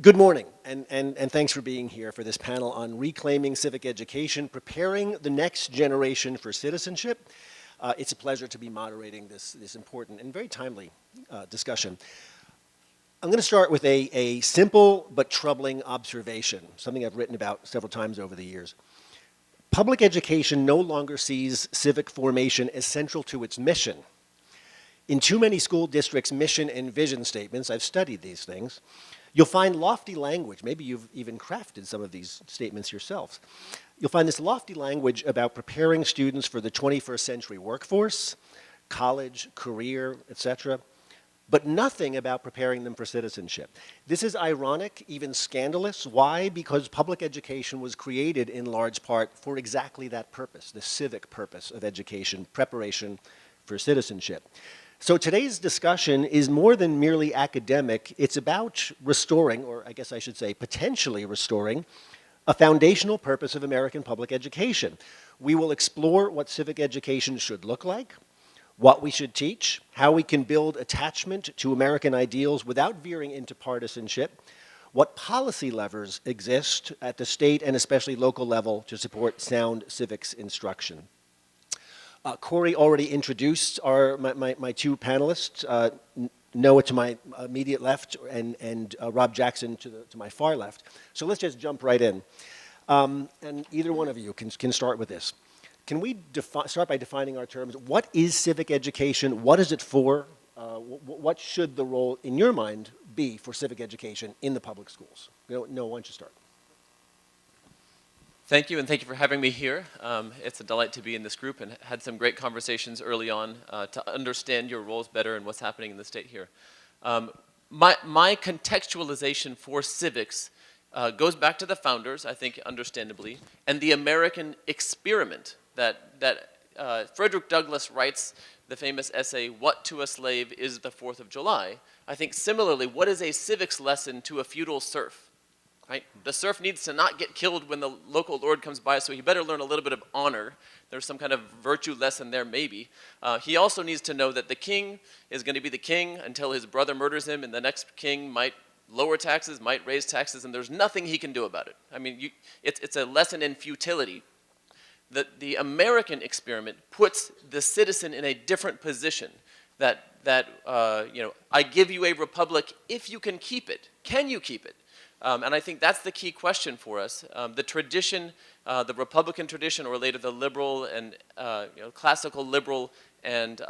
Good morning, and thanks for being here for this panel on reclaiming civic education, preparing the next generation for citizenship. It's a pleasure to be moderating this important and very timely discussion. I'm going to start with a simple but troubling observation, something I've written about several times over the years. Public education no longer sees civic formation as central to its mission. In too many school districts' mission and vision statements, I've studied these things, you'll find lofty language. Maybe you've even crafted some of these statements yourselves. You'll find this lofty language about preparing students for the 21st century workforce, college, career, etc., but nothing about preparing them for citizenship. This is ironic, even scandalous. Why? Because public education was created in large part for exactly that purpose, the civic purpose of education, preparation for citizenship. So today's discussion is more than merely academic. It's about restoring, or I guess I should say potentially restoring, a foundational purpose of American public education. We will explore what civic education should look like, what we should teach, how we can build attachment to American ideals without veering into partisanship, what policy levers exist at the state and especially local level to support sound civics instruction. Corey already introduced my two panelists, Noah to my immediate left and Rob Jackson to my far left. So let's just jump right in. And either one of you can start with this. Can we start by defining our terms? What is civic education? What is it for? What should the role, in your mind, be for civic education in the public schools? Noah, why don't you start? Thank you, and thank you for having me here. It's a delight to be in this group and had some great conversations early on to understand your roles better and what's happening in the state here. My contextualization for civics goes back to the founders, I think understandably, and the American experiment that Frederick Douglass writes the famous essay, "What to a Slave is the 4th of July?" I think similarly, what is a civics lesson to a feudal serf? Right? The serf needs to not get killed when the local lord comes by, so he better learn a little bit of honor. There's some kind of virtue lesson there, maybe. He also needs to know that the king is going to be the king until his brother murders him, and the next king might lower taxes, might raise taxes, and there's nothing he can do about it. I mean, it's a lesson in futility. The American experiment puts the citizen in a different position. I give you a republic if you can keep it. Can you keep it? And I think that's the key question for us. The tradition, the Republican tradition, or later the liberal and classical liberal and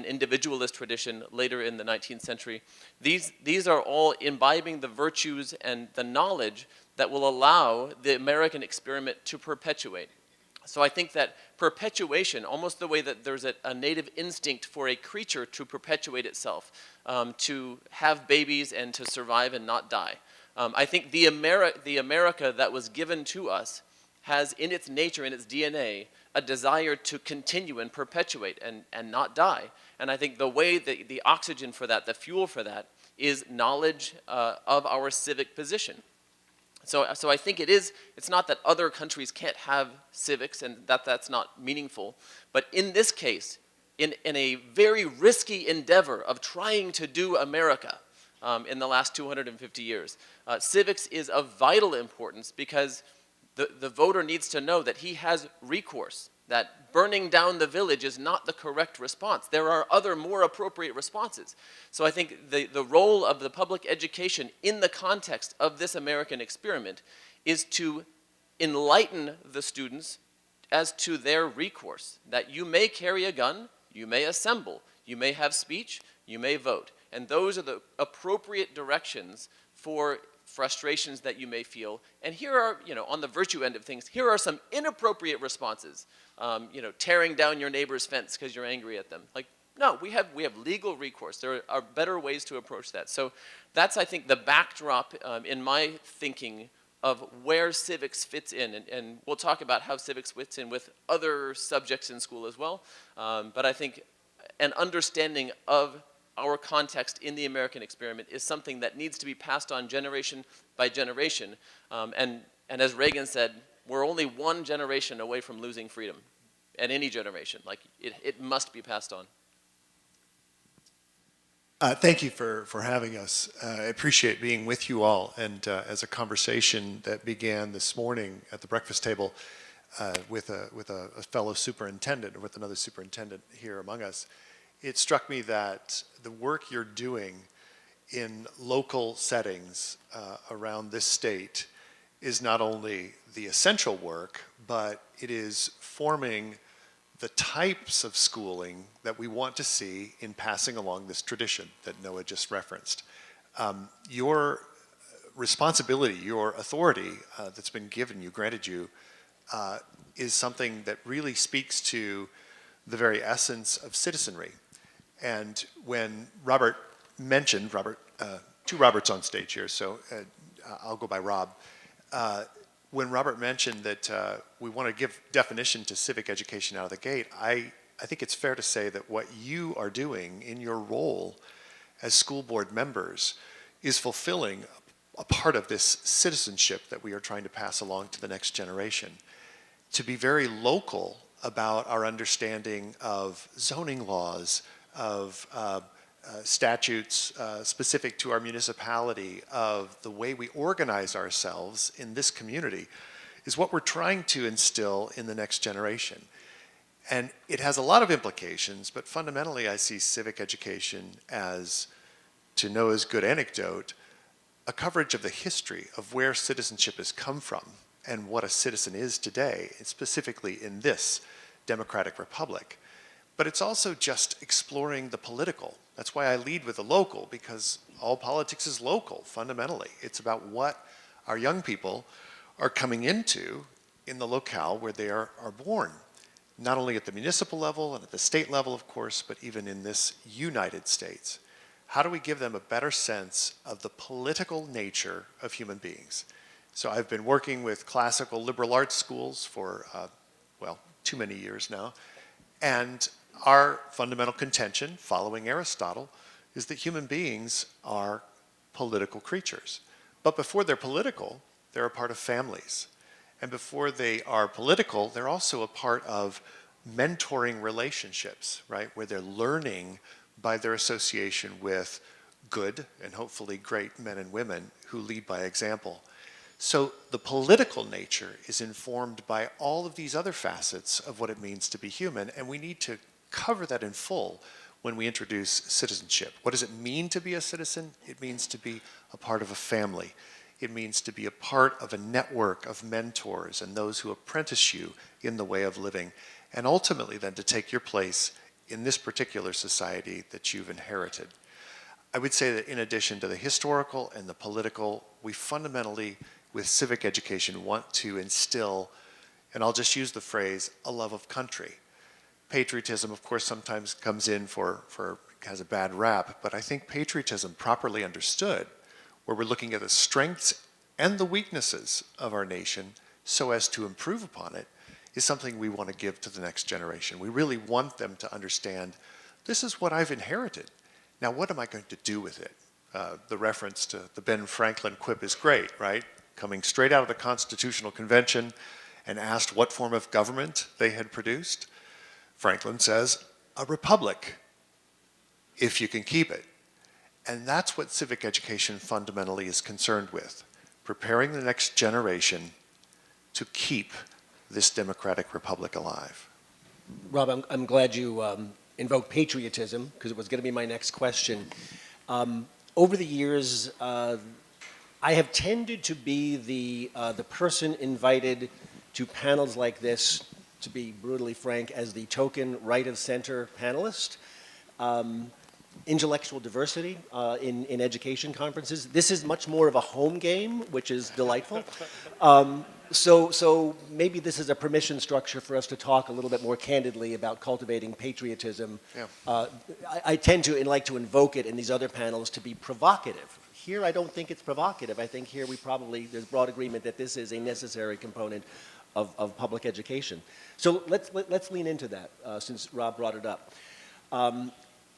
individualist tradition later in the 19th century, these are all imbibing the virtues and the knowledge that will allow the American experiment to perpetuate. So I think that perpetuation, almost the way that there's a native instinct for a creature to perpetuate itself, to have babies and to survive and not die. I think the America that was given to us has in its nature, in its DNA, a desire to continue and perpetuate and not die. And I think the way that the oxygen for that, the fuel for that, is knowledge of our civic position. So I think it's not that other countries can't have civics and that's not meaningful, but in this case, in a very risky endeavor of trying to do America in the last 250 years, civics is of vital importance because the voter needs to know that he has recourse, that burning down the village is not the correct response. There are other more appropriate responses. So I think the role of the public education in the context of this American experiment is to enlighten the students as to their recourse, that you may carry a gun, you may assemble, you may have speech, you may vote. And those are the appropriate directions for frustrations that you may feel. And here are, on the virtue end of things, here are some inappropriate responses. Tearing down your neighbor's fence because you're angry at them. Like, no, we have legal recourse. There are better ways to approach that. So that's, I think, the backdrop in my thinking of where civics fits in. And we'll talk about how civics fits in with other subjects in school as well. But I think an understanding of our context in the American experiment is something that needs to be passed on generation by generation. And as Reagan said, we're only one generation away from losing freedom. At any generation, like it must be passed on. Thank you for having us. I appreciate being with you all. And as a conversation that began this morning at the breakfast table with a fellow superintendent, or with another superintendent here among us, it struck me that the work you're doing in local settings around this state is not only the essential work, but it is forming the types of schooling that we want to see in passing along this tradition that Noah just referenced. Your responsibility, your authority that's been given you, granted you, is something that really speaks to the very essence of citizenry. And when Robert mentioned, two Roberts on stage here, so I'll go by Rob. When Robert mentioned that we want to give definition to civic education out of the gate, I think it's fair to say that what you are doing in your role as school board members is fulfilling a part of this citizenship that we are trying to pass along to the next generation. To be very local about our understanding of zoning laws, of statutes specific to our municipality, of the way we organize ourselves in this community, is what we're trying to instill in the next generation. And it has a lot of implications, but fundamentally I see civic education as, to Noah's good anecdote, a coverage of the history of where citizenship has come from and what a citizen is today, and specifically in this democratic republic. But it's also just exploring the political. That's why I lead with the local, because all politics is local, fundamentally. It's about what our young people are coming into in the locale where they are born, not only at the municipal level and at the state level, of course, but even in this United States. How do we give them a better sense of the political nature of human beings? So I've been working with classical liberal arts schools for, well, too many years now, and our fundamental contention, following Aristotle, is that human beings are political creatures. But before they're political, they're a part of families. And before they are political, they're also a part of mentoring relationships, right? Where they're learning by their association with good and hopefully great men and women who lead by example. So the political nature is informed by all of these other facets of what it means to be human, and we need to cover that in full when we introduce citizenship. What does it mean to be a citizen? It means to be a part of a family. It means to be a part of a network of mentors and those who apprentice you in the way of living, and ultimately then to take your place in this particular society that you've inherited. I would say that in addition to the historical and the political, we fundamentally, with civic education, want to instill, and I'll just use the phrase, a love of country. Patriotism, of course, sometimes comes in has a bad rap, but I think patriotism, properly understood, where we're looking at the strengths and the weaknesses of our nation so as to improve upon it, is something we want to give to the next generation. We really want them to understand, this is what I've inherited. Now, what am I going to do with it? The reference to the Ben Franklin quip is great, right? Coming straight out of the Constitutional Convention and asked what form of government they had produced. Franklin says, a republic, if you can keep it. And that's what civic education fundamentally is concerned with, preparing the next generation to keep this democratic republic alive. Rob, I'm glad you invoked patriotism, because it was going to be my next question. Over the years, I have tended to be the person invited to panels like this, to be brutally frank, as the token right-of-center panelist. Intellectual diversity in education conferences. This is much more of a home game, which is delightful. So maybe this is a permission structure for us to talk a little bit more candidly about cultivating patriotism. Yeah. I tend to like to invoke it in these other panels to be provocative. Here, I don't think it's provocative. I think here there's broad agreement that this is a necessary component of public education. So let's lean into that since Rob brought it up.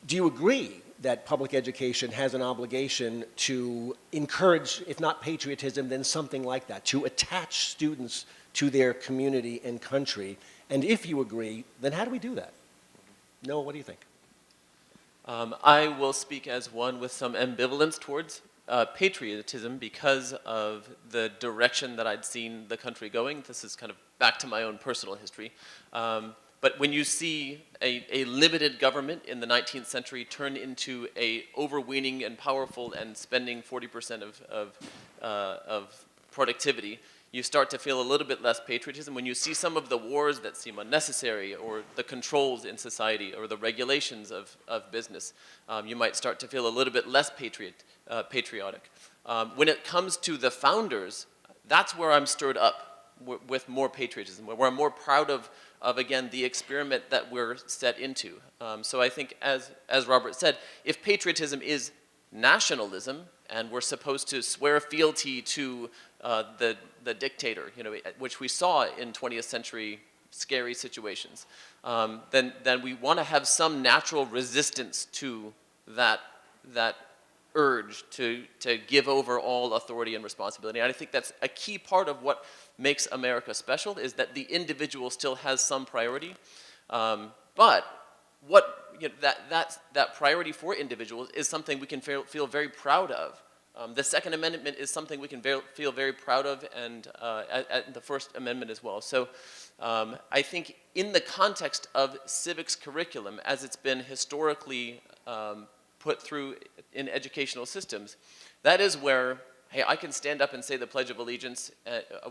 Do you agree that public education has an obligation to encourage, if not patriotism, then something like that, to attach students to their community and country? And if you agree, then how do we do that? Noah, what do you think? I will speak as one with some ambivalence towards patriotism because of the direction that I'd seen the country going. This is kind of back to my own personal history. But when you see a limited government in the 19th century turn into a overweening and powerful and spending 40% of productivity, you start to feel a little bit less patriotism. When you see some of the wars that seem unnecessary, or the controls in society, or the regulations of business, you might start to feel a little bit less patriotic. When it comes to the founders, that's where I'm stirred up with more patriotism, where I'm more proud of again, the experiment that we're set into. So I think, as Robert said, if patriotism is nationalism, and we're supposed to swear fealty to the dictator, which we saw in 20th century scary situations, then we want to have some natural resistance to that urge to give over all authority and responsibility. And I think that's a key part of what makes America special, is that the individual still has some priority, but that priority for individuals is something we can feel very proud of. The Second Amendment is something we can feel very proud of, and the First Amendment as well. So I think in the context of civics curriculum, as it's been historically put through in educational systems, that is where, hey, I can stand up and say the Pledge of Allegiance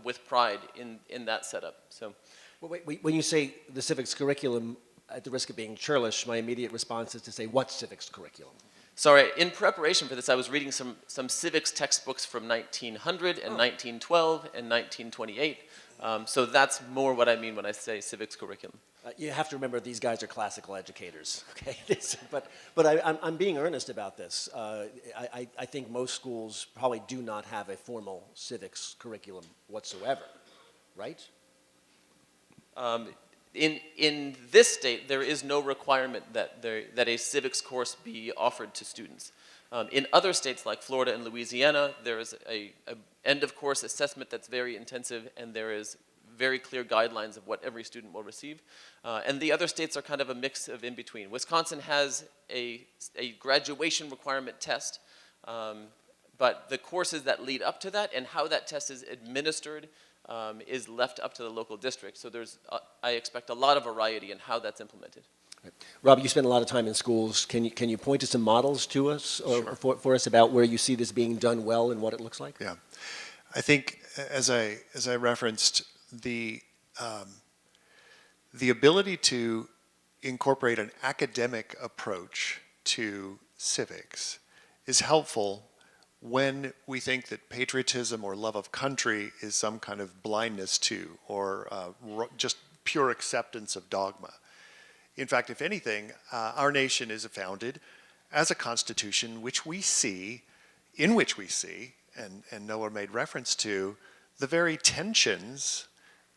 with pride in that setup. So, Well, wait, when you say the civics curriculum, at the risk of being churlish, my immediate response is to say, what civics curriculum? sorry, in preparation for this, I was reading some civics textbooks from 1900 and 1912 and 1928. So that's more what I mean when I say civics curriculum. You have to remember these guys are classical educators, okay? but I'm being earnest about this. I think most schools probably do not have a formal civics curriculum whatsoever, right? In this state, there is no requirement that a civics course be offered to students. In other states like Florida and Louisiana, there is a end-of-course assessment that's very intensive, and there is very clear guidelines of what every student will receive. And the other states are kind of a mix of in between. Wisconsin has a graduation requirement test, but the courses that lead up to that and how that test is administered is left up to the local district. So there's, I expect a lot of variety in how that's implemented. Right. Rob, you spend a lot of time in schools. Can you point to some models to us, or Sure. for us, about where you see this being done well and what it looks like? Yeah, I think as I referenced, the ability to incorporate an academic approach to civics is helpful when we think that patriotism or love of country is some kind of blindness to, or just pure acceptance of dogma. In fact, if anything, our nation is founded as a constitution in which we see, and Noah made reference to, the very tensions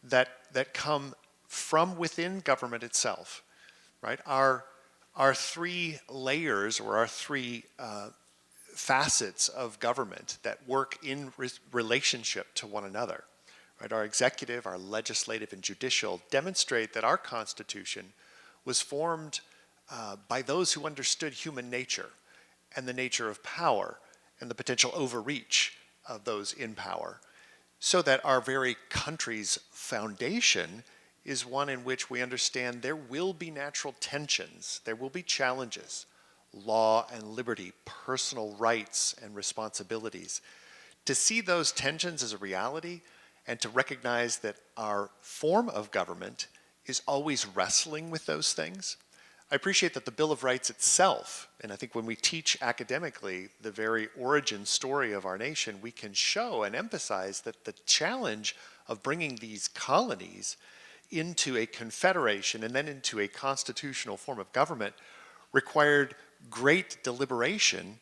that come from within government itself, right? Our three layers, or our three facets of government that work in relationship to one another, right? Our executive, our legislative, and judicial demonstrate that our Constitution was formed by those who understood human nature and the nature of power and the potential overreach of those in power, so that our very country's foundation is one in which we understand there will be natural tensions, there will be challenges, law and liberty, personal rights and responsibilities. To see those tensions as a reality, and to recognize that our form of government is always wrestling with those things. I appreciate that the Bill of Rights itself, and I think when we teach academically the very origin story of our nation, we can show and emphasize that the challenge of bringing these colonies into a confederation and then into a constitutional form of government required great deliberation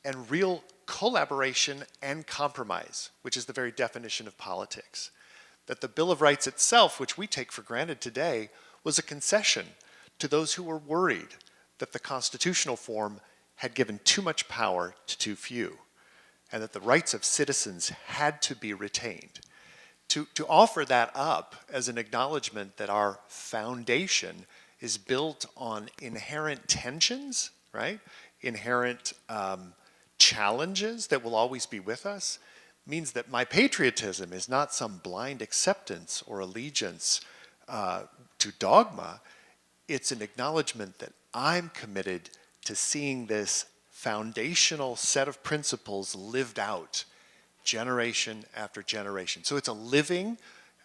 and real collaboration and compromise, which is the very definition of politics. That the Bill of Rights itself, which we take for granted today, was a concession to those who were worried that the constitutional form had given too much power to too few, and that the rights of citizens had to be retained. To offer that up as an acknowledgement that our foundation is built on inherent tensions, right? Inherent challenges that will always be with us, means that my patriotism is not some blind acceptance or allegiance to dogma. It's an acknowledgement that I'm committed to seeing this foundational set of principles lived out generation after generation. So it's a living,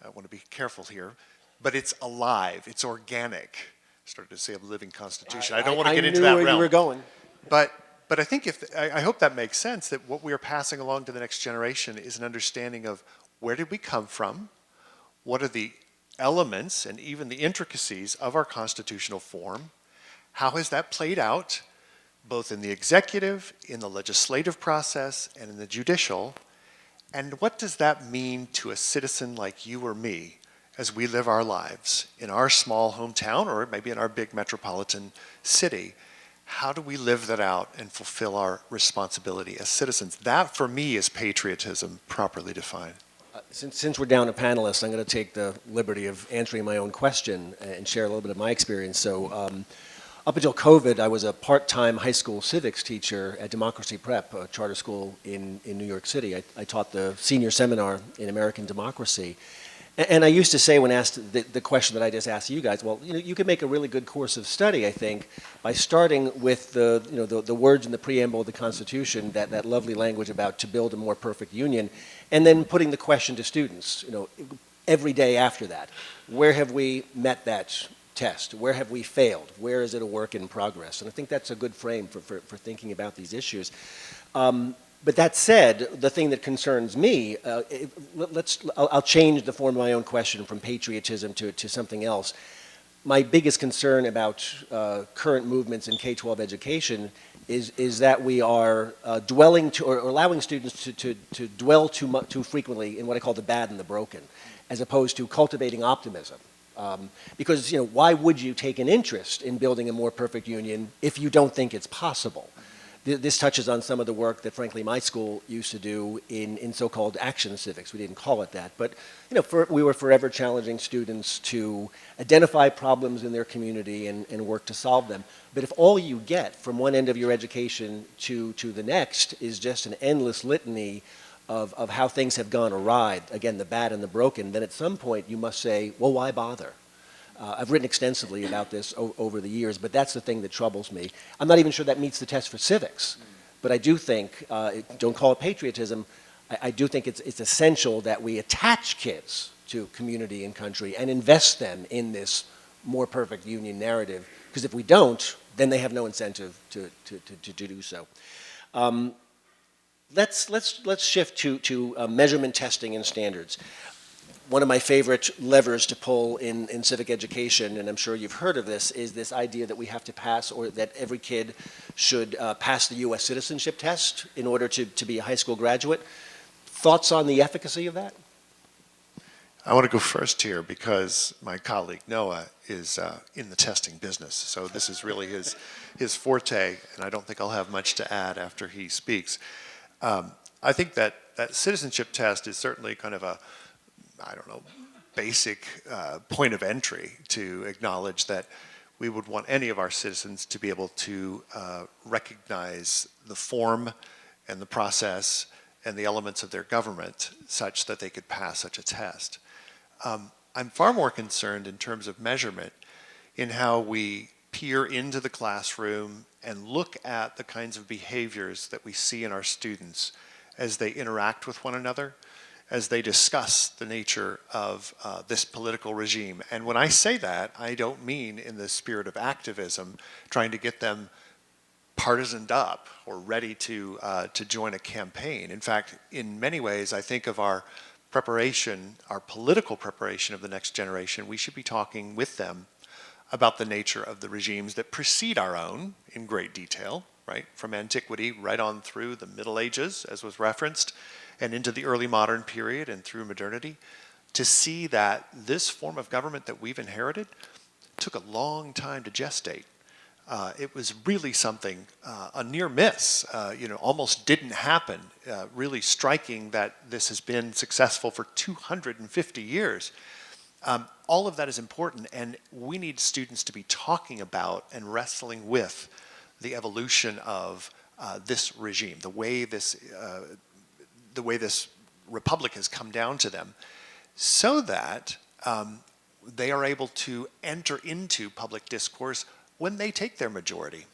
I want to be careful here, but it's alive, it's organic. I started to say a living constitution. I don't want to get into that realm. I knew where you were going. But I think I hope that makes sense, that what we are passing along to the next generation is an understanding of where did we come from, what are the elements and even the intricacies of our constitutional form, how has that played out, both in the executive, in the legislative process, and in the judicial, and what does that mean to a citizen like you or me as we live our lives in our small hometown or maybe in our big metropolitan city? How do we live that out and fulfill our responsibility as citizens? That, for me, is patriotism properly defined. Since we're down to panelists, I'm going to take the liberty of answering my own question and share a little bit of my experience. So up until COVID, I was a part-time high school civics teacher at Democracy Prep, a charter school in New York City. I taught the senior seminar in American democracy. And I used to say when asked the question that I just asked you guys, well, you can make a really good course of study, I think, by starting with the words in the preamble of the Constitution, that lovely language about to build a more perfect union, and then putting the question to students, every day after that. Where have we met that test? Where have we failed? Where is it a work in progress? And I think that's a good frame for thinking about these issues. But that said, the thing that concerns me, I'll change the form of my own question from patriotism to something else. My biggest concern about current movements in K-12 education is that we are dwelling to, or allowing students to dwell too frequently in what I call the bad and the broken, as opposed to cultivating optimism. Because why would you take an interest in building a more perfect union if you don't think it's possible? This touches on some of the work that, frankly, my school used to do in so-called action civics. We didn't call it that, but we were forever challenging students to identify problems in their community and work to solve them. But if all you get from one end of your education to the next is just an endless litany of how things have gone awry, again, the bad and the broken, then at some point you must say, well, why bother? I've written extensively about this over the years, but that's the thing that troubles me. I'm not even sure that meets the test for civics, but I do think, don't call it patriotism, I do think it's essential that we attach kids to community and country and invest them in this more perfect union narrative, because if we don't, then they have no incentive to do so. Let's shift to measurement testing and standards. One of my favorite levers to pull in civic education, and I'm sure you've heard of this, is this idea that we have to pass, or that every kid should pass the U.S. citizenship test in order to be a high school graduate. Thoughts on the efficacy of that? I want to go first here because my colleague Noah is in the testing business. So this is really his forte, and I don't think I'll have much to add after he speaks. I think that citizenship test is certainly kind of a basic point of entry to acknowledge that we would want any of our citizens to be able to recognize the form and the process and the elements of their government such that they could pass such a test. I'm far more concerned in terms of measurement in how we peer into the classroom and look at the kinds of behaviors that we see in our students as they interact with one another, as they discuss the nature of this political regime. And when I say that, I don't mean in the spirit of activism, trying to get them partisaned up or ready to join a campaign. In fact, in many ways, I think of our preparation, our political preparation of the next generation, we should be talking with them about the nature of the regimes that precede our own in great detail, right? From antiquity right on through the Middle Ages, as was referenced, and into the early modern period and through modernity, to see that this form of government that we've inherited took a long time to gestate. It was really something, a near miss, almost didn't happen, really striking that this has been successful for 250 years. All of that is important, and we need students to be talking about and wrestling with the evolution of this regime, the way this republic has come down to them, so that they are able to enter into public discourse when they take their majority.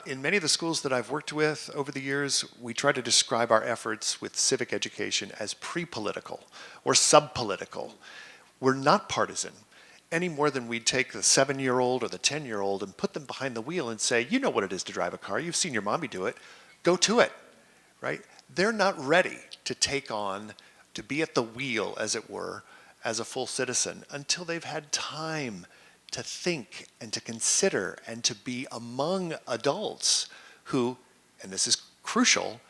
In many of the schools that I've worked with over the years, we try to describe our efforts with civic education as pre-political or sub-political. We're not partisan any more than we'd take the 7-year-old or the 10-year-old and put them behind the wheel and say, you know what it is to drive a car, you've seen your mommy do it, go to it, right? They're not ready to take on, to be at the wheel, as it were, as a full citizen until they've had time to think and to consider and to be among adults who, and this is crucial,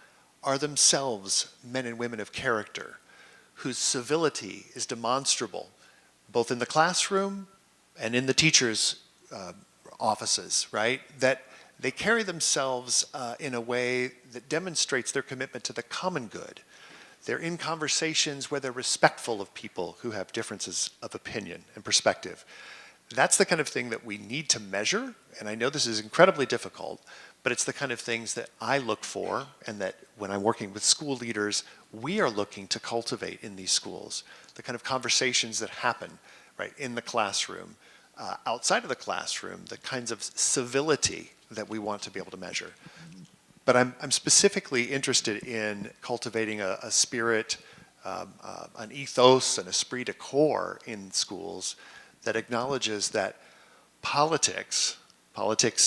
are themselves men and women of character, whose civility is demonstrable, both in the classroom and in the teachers' offices, right? That they carry themselves in a way that demonstrates their commitment to the common good. They're in conversations where they're respectful of people who have differences of opinion and perspective. That's the kind of thing that we need to measure, and I know this is incredibly difficult, but it's the kind of things that I look for, and that when I'm working with school leaders, we are looking to cultivate in these schools. The kind of conversations that happen, right, in the classroom, outside of the classroom, the kinds of civility that we want to be able to measure. But I'm specifically interested in cultivating a spirit, an ethos, an esprit de corps in schools that acknowledges that politics,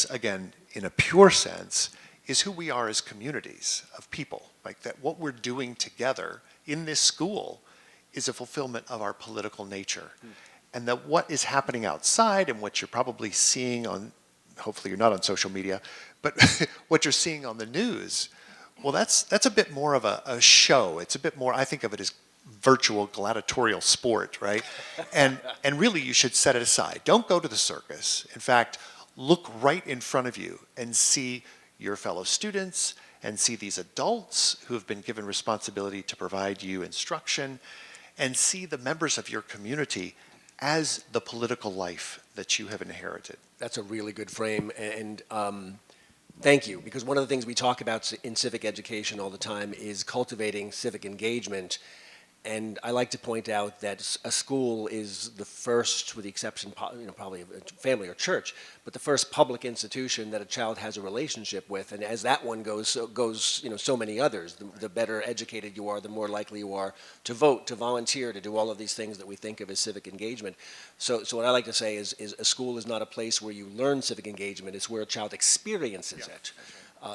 again, in a pure sense, is who we are as communities of people. Like that what we're doing together in this school is a fulfillment of our political nature. And that what is happening outside and what you're probably seeing on, hopefully you're not on social media, but what you're seeing on the news, well, that's a bit more of a show. It's a bit more, I think of it as virtual gladiatorial sport, right? And really you should set it aside. Don't go to the circus. In fact, look right in front of you and see your fellow students and see these adults who have been given responsibility to provide you instruction, and see the members of your community as the political life that you have inherited. That's a really good frame, and thank you, because one of the things we talk about in civic education all the time is cultivating civic engagement. And I like to point out that a school is the first, with the exception, probably of a family or church, but the first public institution that a child has a relationship with. And as that one goes, so many others. The better educated you are, the more likely you are to vote, to volunteer, to do all of these things that we think of as civic engagement. So what I like to say is a school is not a place where you learn civic engagement; it's where a child experiences it.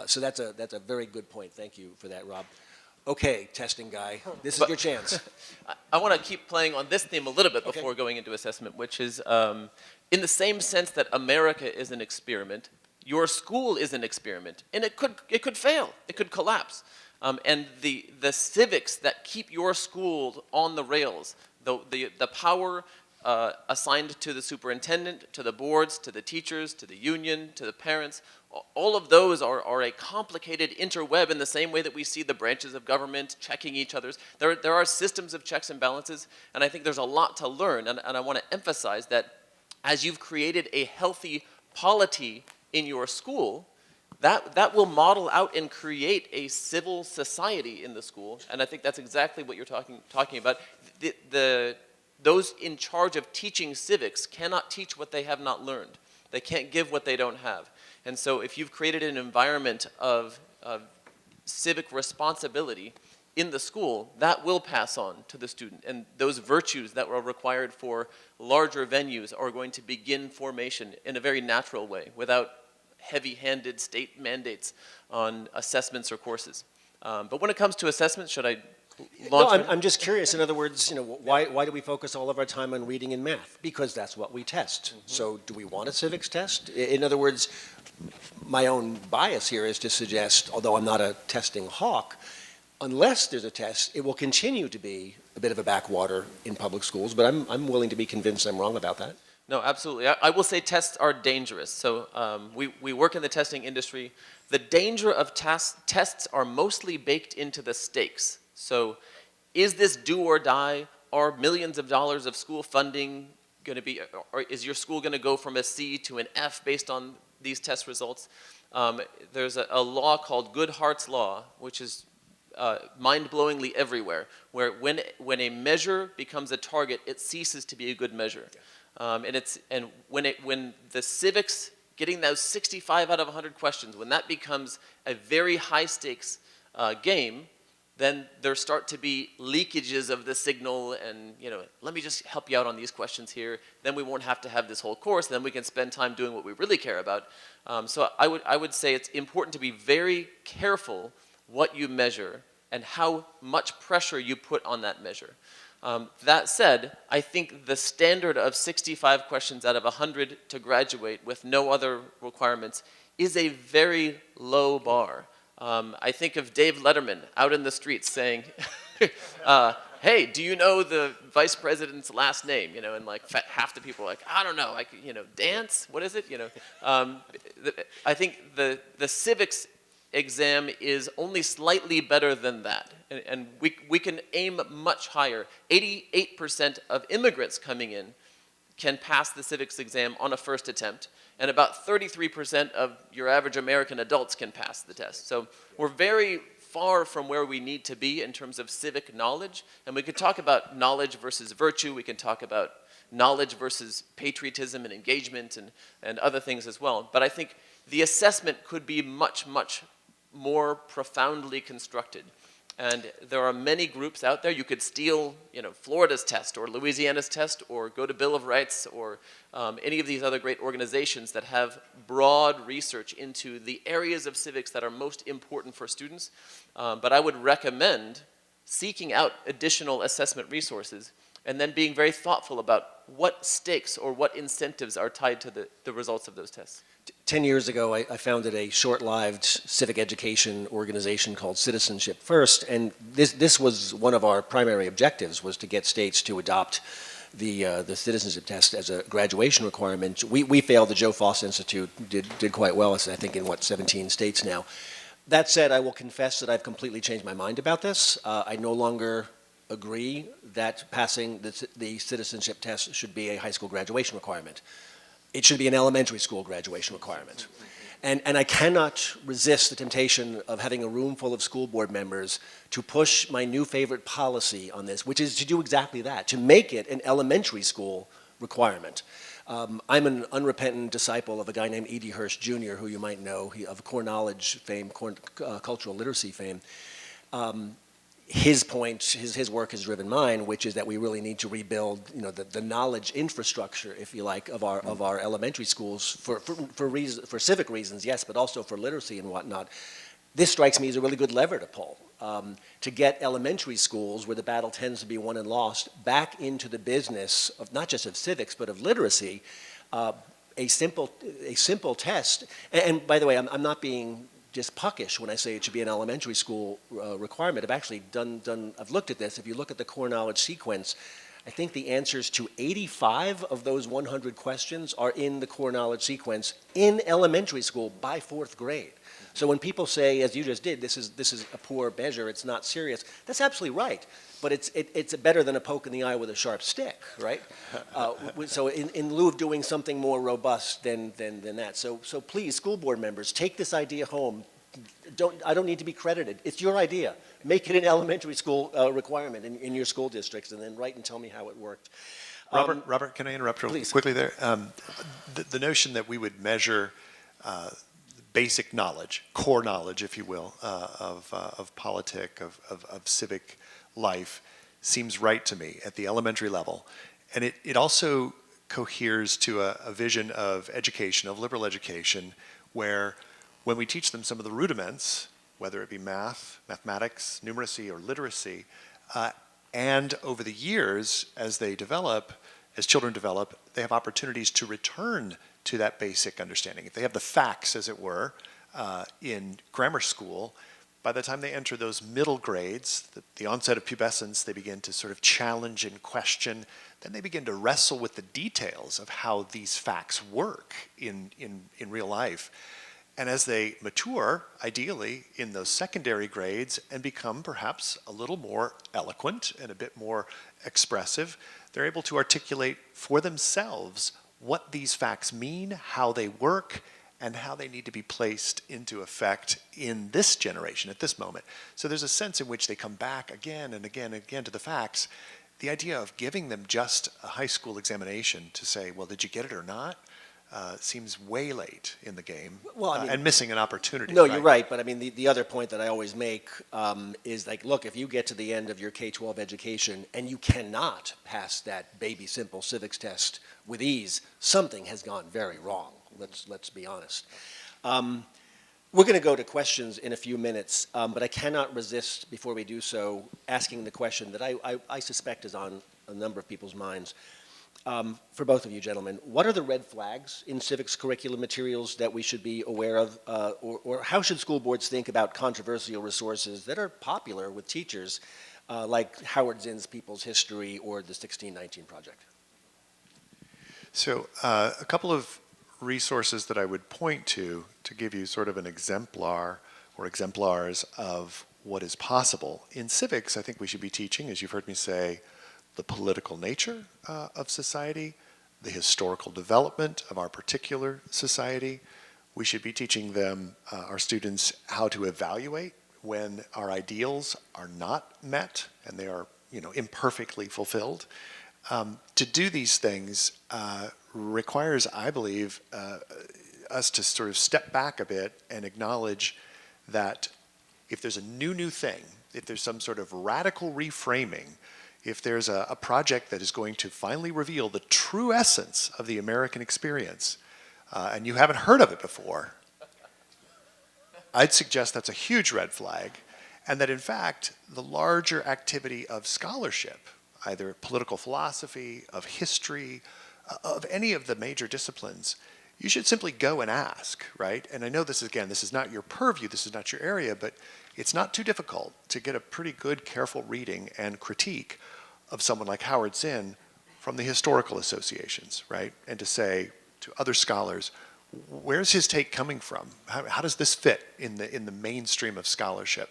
So that's a very good point. Thank you for that, Rob. Okay, testing guy, this is your chance. I want to keep playing on this theme a little bit before going into assessment, which is in the same sense that America is an experiment, your school is an experiment, and it could fail, it could collapse. And the civics that keep your school on the rails, the power assigned to the superintendent, to the boards, to the teachers, to the union, to the parents, all of those are a complicated interweb in the same way that we see the branches of government checking each other's. There are systems of checks and balances, and I think there's a lot to learn, and I want to emphasize that as you've created a healthy polity in your school, that will model out and create a civil society in the school, and I think that's exactly what you're talking about. Those in charge of teaching civics cannot teach what they have not learned. They can't give what they don't have. And so if you've created an environment of civic responsibility in the school, that will pass on to the student. And those virtues that were required for larger venues are going to begin formation in a very natural way without heavy-handed state mandates on assessments or courses. But when it comes to assessments, should I No, I'm just curious. In other words, why do we focus all of our time on reading and math? Because that's what we test. So do we want a civics test? In other words, my own bias here is to suggest, although I'm not a testing hawk, unless there's a test, it will continue to be a bit of a backwater in public schools, but I'm willing to be convinced I'm wrong about that. No, absolutely. I will say tests are dangerous. So we work in the testing industry. The danger of tests are mostly baked into the stakes. So is this do or die? Are millions of dollars of school funding going to be, or is your school going to go from a C to an F based on these test results? there's a law called Goodhart's Law, which is mind-blowingly everywhere, where when a measure becomes a target, it ceases to be a good measure. And when the civics, getting those 65 out of 100 questions, when that becomes a very high-stakes game, then there start to be leakages of the signal, and let me just help you out on these questions here. Then we won't have to have this whole course. Then we can spend time doing what we really care about. So I would say it's important to be very careful what you measure and how much pressure you put on that measure. That said, I think the standard of 65 questions out of 100 to graduate with no other requirements is a very low bar. I think of Dave Letterman out in the streets saying, hey, do you know the vice president's last name? And like half the people are like, I don't know, dance, what is it? I think the civics exam is only slightly better than that. And we can aim much higher. 88% of immigrants coming in can pass the civics exam on a first attempt, and about 33% of your average American adults can pass the test. So we're very far from where we need to be in terms of civic knowledge, and we could talk about knowledge versus virtue, we can talk about knowledge versus patriotism and engagement and other things as well. But I think the assessment could be much, much more profoundly constructed. And there are many groups out there. You could steal, Florida's test or Louisiana's test, or go to Bill of Rights, or any of these other great organizations that have broad research into the areas of civics that are most important for students. But I would recommend seeking out additional assessment resources and then being very thoughtful about what stakes or what incentives are tied to the results of those tests. 10 years ago, I founded a short-lived civic education organization called Citizenship First, and this was one of our primary objectives, was to get states to adopt the citizenship test as a graduation requirement. We failed. The Joe Foss Institute did quite well, I think, in 17 states now. That said, I will confess that I've completely changed my mind about this. I no longer agree that passing the citizenship test should be a high school graduation requirement. It should be an elementary school graduation requirement. And I cannot resist the temptation of having a room full of school board members to push my new favorite policy on this, which is to do exactly that, to make it an elementary school requirement. I'm an unrepentant disciple of a guy named E.D. Hirsch Jr., who you might know, of core knowledge fame, cultural literacy fame. His point, his work has driven mine, which is that we really need to rebuild, the knowledge infrastructure, if you like, of our elementary schools for civic reasons, yes, but also for literacy and whatnot. This strikes me as a really good lever to pull, to get elementary schools, where the battle tends to be won and lost, back into the business of not just of civics but of literacy. A simple test, and by the way, I'm not being just puckish when I say it should be an elementary school requirement. I've actually I've looked at this. If you look at the core knowledge sequence, I think the answers to 85 of those 100 questions are in the core knowledge sequence in elementary school by 4th grade. So when people say, as you just did, this is a poor measure, it's not serious, that's absolutely right. But it's better than a poke in the eye with a sharp stick, right? So in lieu of doing something more robust than that. So please, school board members, take this idea home. I don't need to be credited. It's your idea. Make it an elementary school requirement in your school districts, and then write and tell me how it worked. Robert, can I interrupt real quickly there? The notion that we would measure basic knowledge, core knowledge, if you will, of politic, of civic life, seems right to me at the elementary level. And it also coheres to a vision of education, of liberal education, where when we teach them some of the rudiments, whether it be mathematics, numeracy, or literacy, and over the years, as children develop, they have opportunities to return to that basic understanding. If they have the facts, as it were, in grammar school, by the time they enter those middle grades, the onset of pubescence, they begin to sort of challenge and question. Then they begin to wrestle with the details of how these facts work in real life. And as they mature, ideally, in those secondary grades and become perhaps a little more eloquent and a bit more expressive, they're able to articulate for themselves what these facts mean, how they work, and how they need to be placed into effect in this generation, at this moment. So there's a sense in which they come back again and again and again to the facts. The idea of giving them just a high school examination to say, well, did you get it or not, seems way late in the game. Well, I mean, and missing an opportunity. No, you're right, but I mean, the other point that I always make is like, look, if you get to the end of your K-12 education and you cannot pass that baby simple civics test with ease, something has gone very wrong. Let's be honest. We're going to go to questions in a few minutes, but I cannot resist, before we do so, asking the question that I suspect is on a number of people's minds. For both of you gentlemen, what are the red flags in civics curriculum materials that we should be aware of, or how should school boards think about controversial resources that are popular with teachers, like Howard Zinn's People's History or the 1619 Project? So a couple of resources that I would point to give you sort of an exemplar or exemplars of what is possible. In civics, I think we should be teaching, as you've heard me say, the political nature of society, the historical development of our particular society. We should be teaching them, our students, how to evaluate when our ideals are not met and they are, imperfectly fulfilled. To do these things requires, I believe, us to sort of step back a bit and acknowledge that if there's a new thing, if there's some sort of radical reframing, if there's a project that is going to finally reveal the true essence of the American experience, and you haven't heard of it before, I'd suggest that's a huge red flag, and that in fact, the larger activity of scholarship, either political philosophy, of history, of any of the major disciplines, you should simply go and ask, right? And I know this is not your purview, this is not your area, but it's not too difficult to get a pretty good, careful reading and critique of someone like Howard Zinn from the historical associations, right? And to say to other scholars, where's his take coming from? How does this fit in the mainstream of scholarship?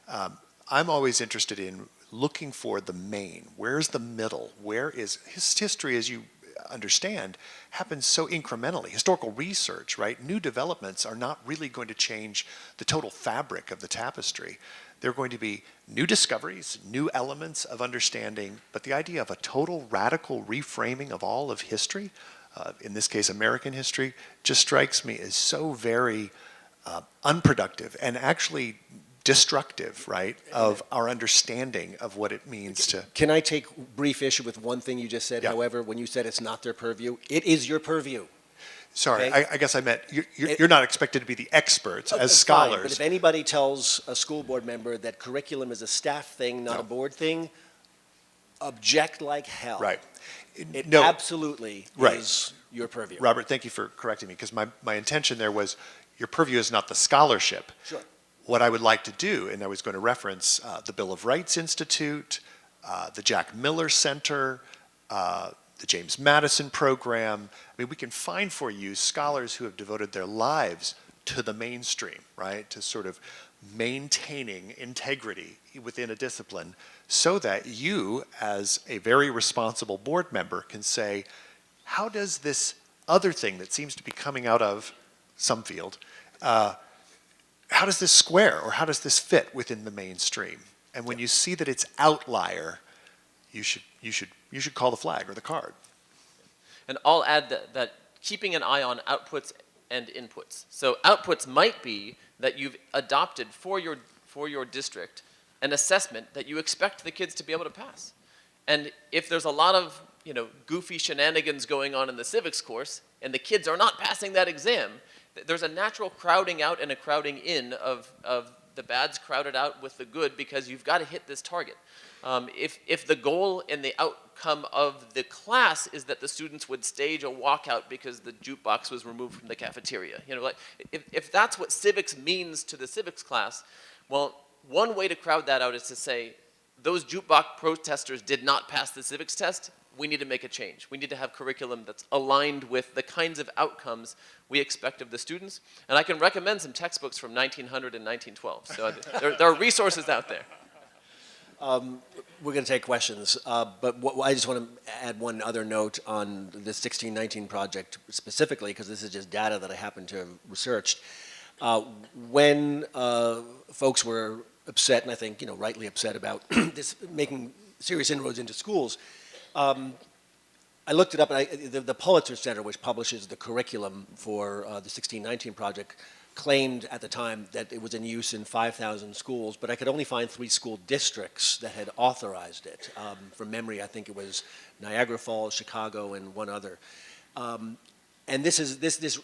I'm always interested in looking for the main. Where's the middle? Where is his history, as you understand, happens so incrementally. Historical research, right? New developments are not really going to change the total fabric of the tapestry. There are going to be new discoveries, new elements of understanding, but the idea of a total radical reframing of all of history, in this case American history, just strikes me as so very unproductive and actually destructive, right, of our understanding of what it means to... Can I take brief issue with one thing you just said, Yeah. however, when you said it's not their purview? It is your purview. Sorry, Okay. I guess I meant you're not expected to be the experts as That's scholars. fine, but if anybody tells a school board member that curriculum is a staff thing, not No. a board thing, object like hell. Right. It No. absolutely Right. is your purview. Robert, thank you for correcting me, because my intention there was your purview is not the scholarship. Sure. What I would like to do, and I was going to reference the Bill of Rights Institute, the Jack Miller Center, the James Madison Program. I mean, we can find for you scholars who have devoted their lives to the mainstream, right? To sort of maintaining integrity within a discipline so that you, as a very responsible board member, can say, how does this other thing that seems to be coming out of some field, how does this square or how does this fit within the mainstream? And when you see that it's outlier, you should call the flag or the card. And I'll add that keeping an eye on outputs and inputs. So outputs might be that you've adopted for your district an assessment that you expect the kids to be able to pass. And if there's a lot of goofy shenanigans going on in the civics course and the kids are not passing that exam, there's a natural crowding out and a crowding in of the bad's crowded out with the good because you've got to hit this target. If the goal and the outcome of the class is that the students would stage a walkout because the jukebox was removed from the cafeteria, if that's what civics means to the civics class, well, one way to crowd that out is to say, those jukebox protesters did not pass the civics test. We need to make a change. We need to have curriculum that's aligned with the kinds of outcomes we expect of the students. And I can recommend some textbooks from 1900 and 1912. So there are resources out there. We're going to take questions, but I just want to add one other note on the 1619 project specifically, because this is just data that I happen to have researched. When folks were upset, and I think rightly upset about this making serious inroads into schools, I looked it up, and the Pulitzer Center, which publishes the curriculum for the 1619 project, claimed at the time that it was in use in 5,000 schools, but I could only find 3 school districts that had authorized it. From memory, I think it was Niagara Falls, Chicago, and one other. And this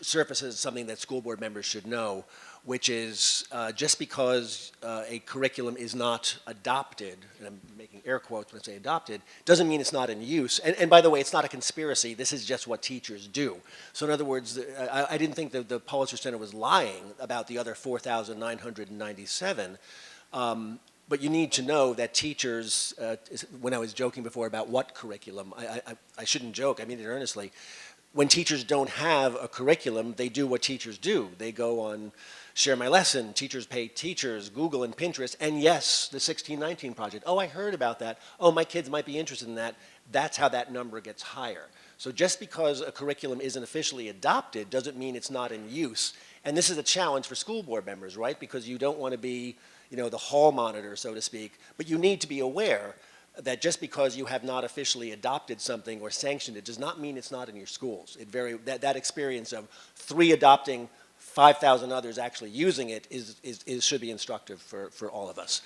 surfaces something that school board members should know, which is just because a curriculum is not adopted, and I'm making air quotes when I say adopted, doesn't mean it's not in use. And by the way, it's not a conspiracy. This is just what teachers do. So in other words, I didn't think that the Pulitzer Center was lying about the other 4,997. But you need to know that teachers, when I was joking before about what curriculum, I shouldn't joke, I mean it earnestly. When teachers don't have a curriculum, they do what teachers do. They go on Share My Lesson, Teachers Pay Teachers, Google and Pinterest, and yes, the 1619 project. Oh, I heard about that. Oh, my kids might be interested in that. That's how that number gets higher. So just because a curriculum isn't officially adopted doesn't mean it's not in use. And this is a challenge for school board members, right? Because you don't want to be, the hall monitor, so to speak, but you need to be aware that just because you have not officially adopted something or sanctioned it does not mean it's not in your schools. That experience of 3 adopting, 5,000 others actually using it should be instructive for all of us.